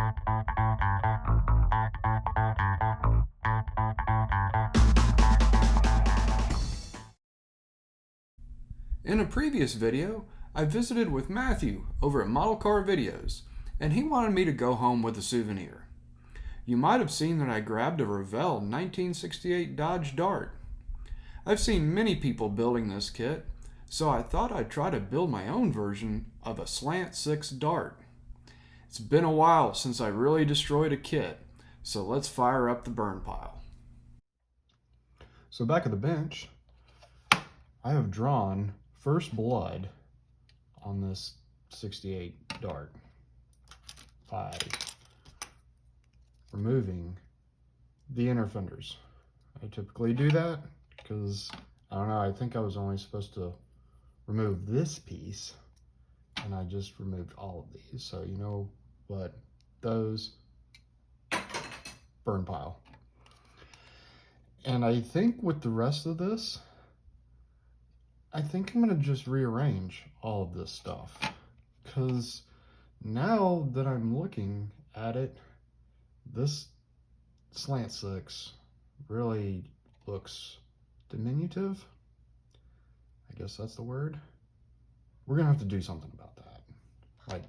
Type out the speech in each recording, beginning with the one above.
In a previous video, I visited with Matthew over at Model Car Videos, and he wanted me to go home with a souvenir. You might have seen that I grabbed a Revell 1968 Dodge Dart. I've seen many people building this kit, so I thought I'd try to build my own version of a slant 6 Dart. It's been a while since I really destroyed a kit, so let's fire up the burn pile. So back at the bench, I have drawn first blood on this 68 Dart by removing the inner fenders. I typically do that because, I don't know, I think I was only supposed to remove this piece, and I just removed all of these. So you know what, those, burn pile. And I think with the rest of this, I think I'm going to just rearrange all of this stuff, because now that I'm looking at it, this slant 6 really looks diminutive. I guess that's the word. We're going to have to do something about that. Like,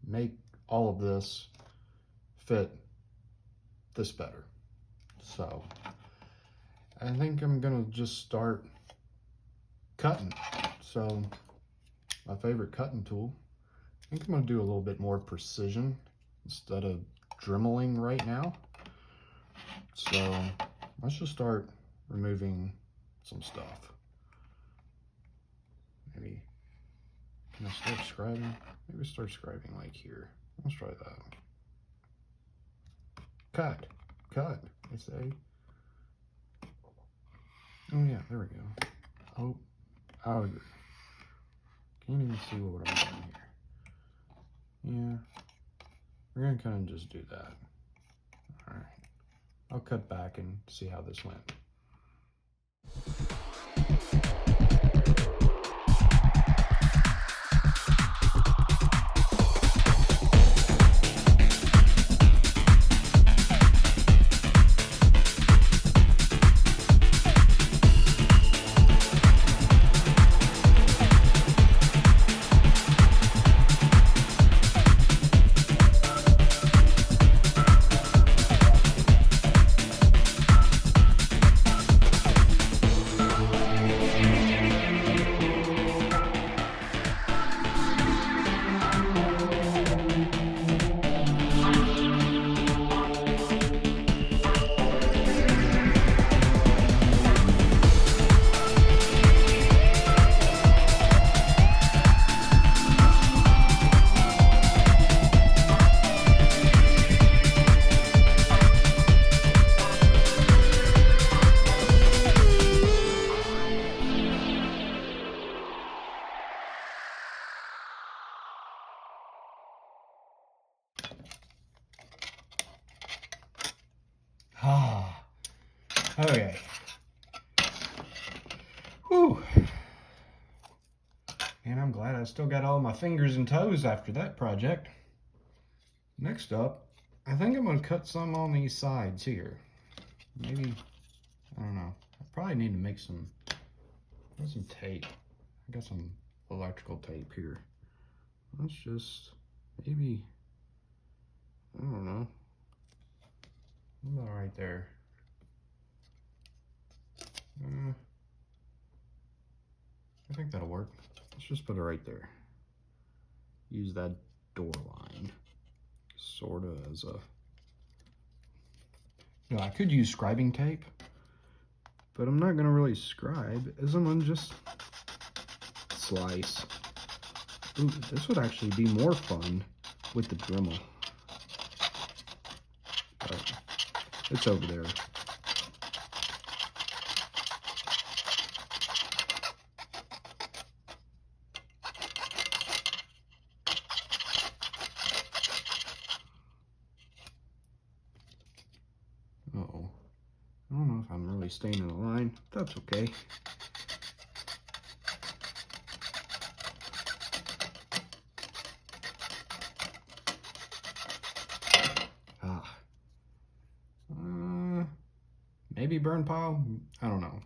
make all of this fit this better. So I think I'm going to just start cutting. So my favorite cutting tool, I think I'm going to do a little bit more precision instead of dremeling right now. So let's just start removing some stuff. Maybe, can I start scribing? Maybe start scribing like here. Let's try that. Cut, I say. Oh yeah, there we go. Oh, I agree. Can't even see what I'm doing here. Yeah, we're gonna kind of just do that. All right, I'll cut back and see how this went. Okay. Whew. And I'm glad I still got all my fingers and toes after that project. Next up, I think I'm going to cut some on these sides here. Maybe, I don't know. I probably need to make some tape. I got some electrical tape here. Let's just, maybe, I don't know. What about right there? I think that'll work. Let's just put it right there. Use that door line sort of as a, you know, I could use scribing tape, but I'm not going to really scribe, as I'm going to just slice. Ooh, this would actually be more fun with the Dremel. But it's over there. Uh-oh. I don't know if I'm really staying in the line. That's okay. maybe burn pile, I don't know.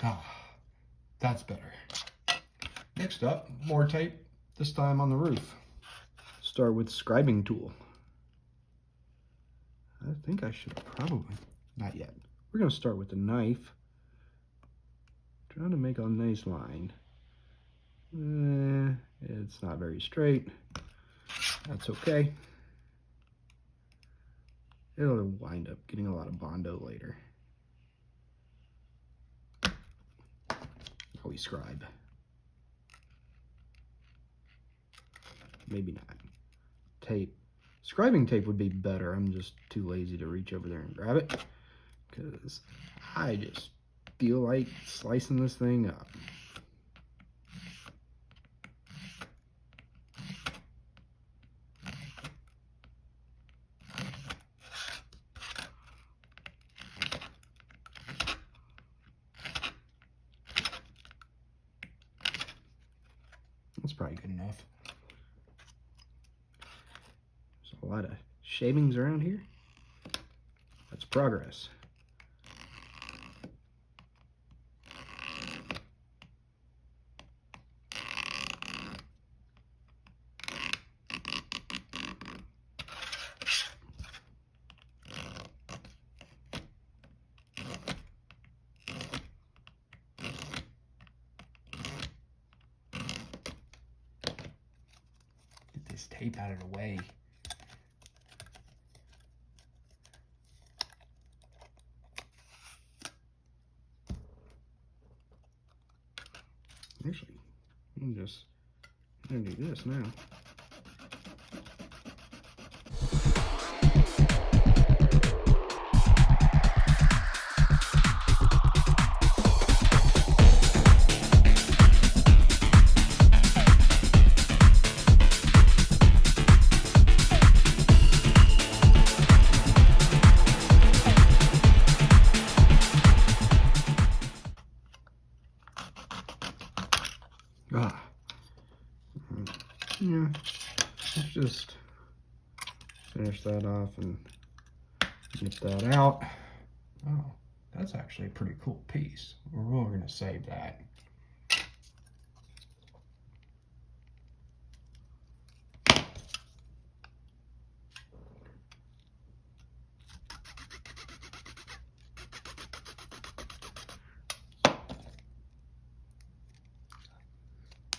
Ah, that's better. Next up, more tape, this time on the roof. Start with scribing tool. I think I should probably, not yet. We're gonna start with the knife. Trying to make a nice line. It's not very straight. That's okay. It'll wind up getting a lot of Bondo later. Now we scribe. Maybe not. Tape. Scribing tape would be better. I'm just too lazy to reach over there and grab it because I just feel like slicing this thing up. That's probably good enough. There's a lot of shavings around here. That's progress. Get this tape out of the way. Actually, I'm gonna do this now. Yeah, let's just finish that off and get that out. Oh, that's actually a pretty cool piece. We're going to save that.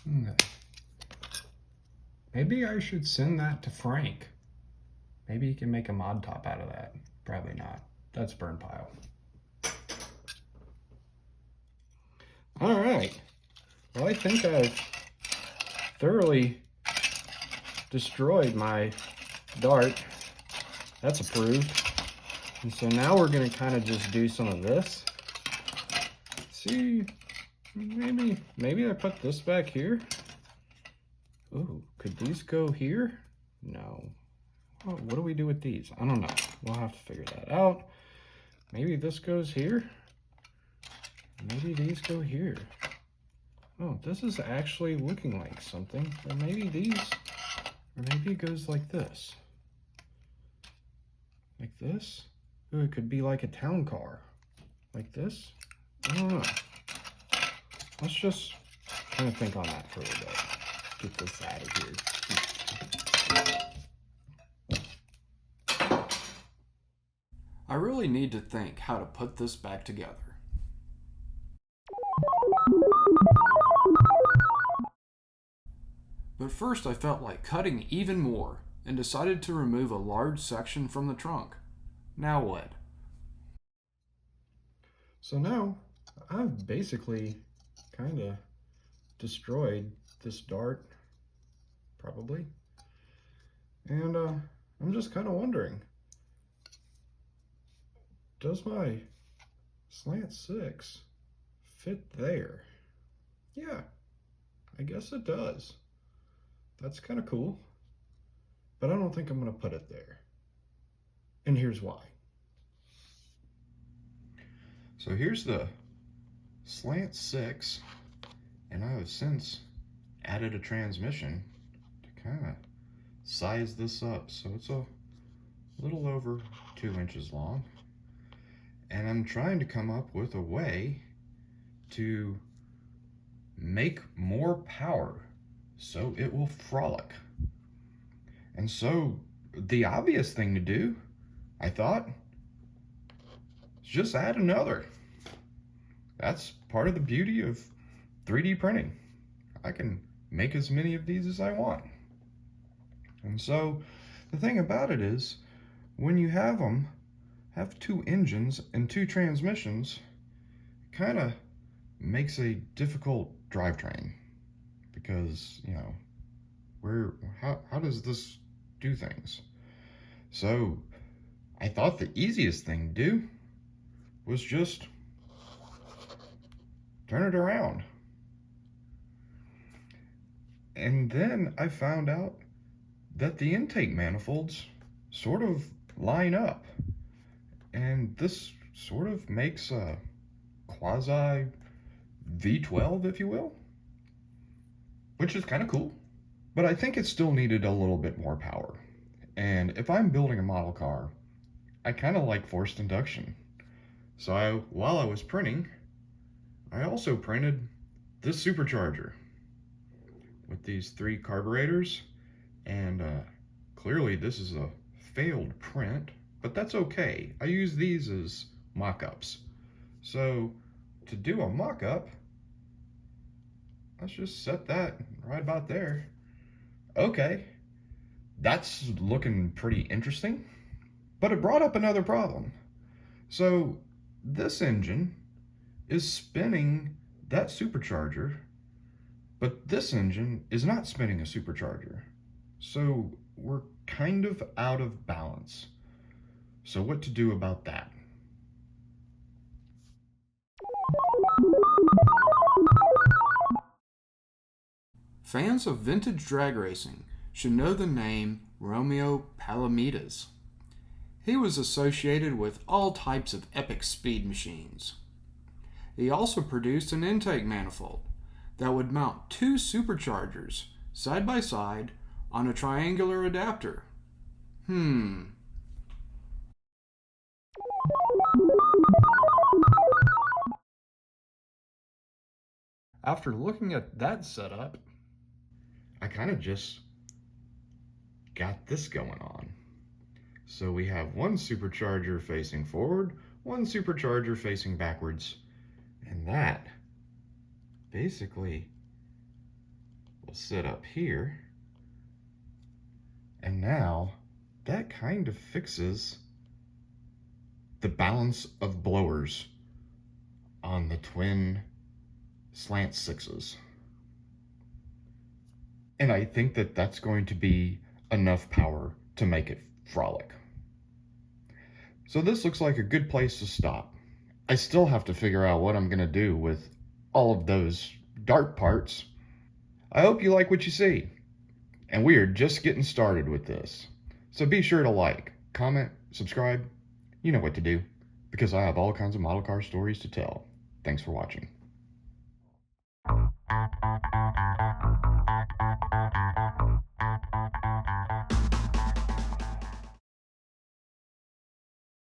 Okay. Maybe I should send that to Frank. Maybe he can make a mod top out of that. Probably not. That's burn pile. All right. Well, I think I've thoroughly destroyed my dart. That's approved. And so now we're going to kind of just do some of this. See, maybe I put this back here. Ooh, could these go here? No. Oh, what do we do with these? I don't know. We'll have to figure that out. Maybe this goes here. Maybe these go here. Oh, this is actually looking like something. Or maybe these, or maybe it goes like this. Like this? Ooh, it could be like a town car. Like this? I don't know. Let's just kind of think on that for a little bit. Get this out of here. I really need to think how to put this back together. But first I felt like cutting even more and decided to remove a large section from the trunk. Now what? So now I've basically kind of destroyed this dart, probably. And I'm just kind of wondering, does my slant 6 fit there? Yeah, I guess it does. That's kind of cool. But I don't think I'm going to put it there. And here's why. So here's the slant 6, and I have since added a transmission to kind of size this up. So it's a little over 2 inches long. And I'm trying to come up with a way to make more power so it will frolic. And so the obvious thing to do, I thought, is just add another. That's part of the beauty of 3D printing. I can make as many of these as I want. And so the thing about it is, when you have 2 engines and 2 transmissions, it kind of makes a difficult drivetrain because, you know, how does this do things? So I thought the easiest thing to do was just turn it around. And then I found out that the intake manifolds sort of line up. And this sort of makes a quasi V12, if you will, which is kind of cool. But I think it still needed a little bit more power. And if I'm building a model car, I kind of like forced induction. So while I was printing, I also printed this supercharger with these 3 carburetors, and clearly this is a failed print, but that's okay. I use these as mock-ups. So to do a mock-up, let's just set that right about there. Okay, that's looking pretty interesting, but it brought up another problem. So this engine is spinning that supercharger, but this engine is not spinning a supercharger. So we're kind of out of balance. So what to do about that? Fans of vintage drag racing should know the name Romeo Palomides. He was associated with all types of epic speed machines. He also produced an intake manifold that would mount 2 superchargers side by side on a triangular adapter. After looking at that setup, I kind of just got this going on. So we have one supercharger facing forward, one supercharger facing backwards, and that basically will sit up here. And now that kind of fixes the balance of blowers on the twin slant 6s. And I think that that's going to be enough power to make it frolic. So this looks like a good place to stop. I still have to figure out what I'm going to do with all of those dart parts. I hope you like what you see. And we are just getting started with this. So be sure to like, comment, subscribe. You know what to do, because I have all kinds of model car stories to tell. Thanks for watching.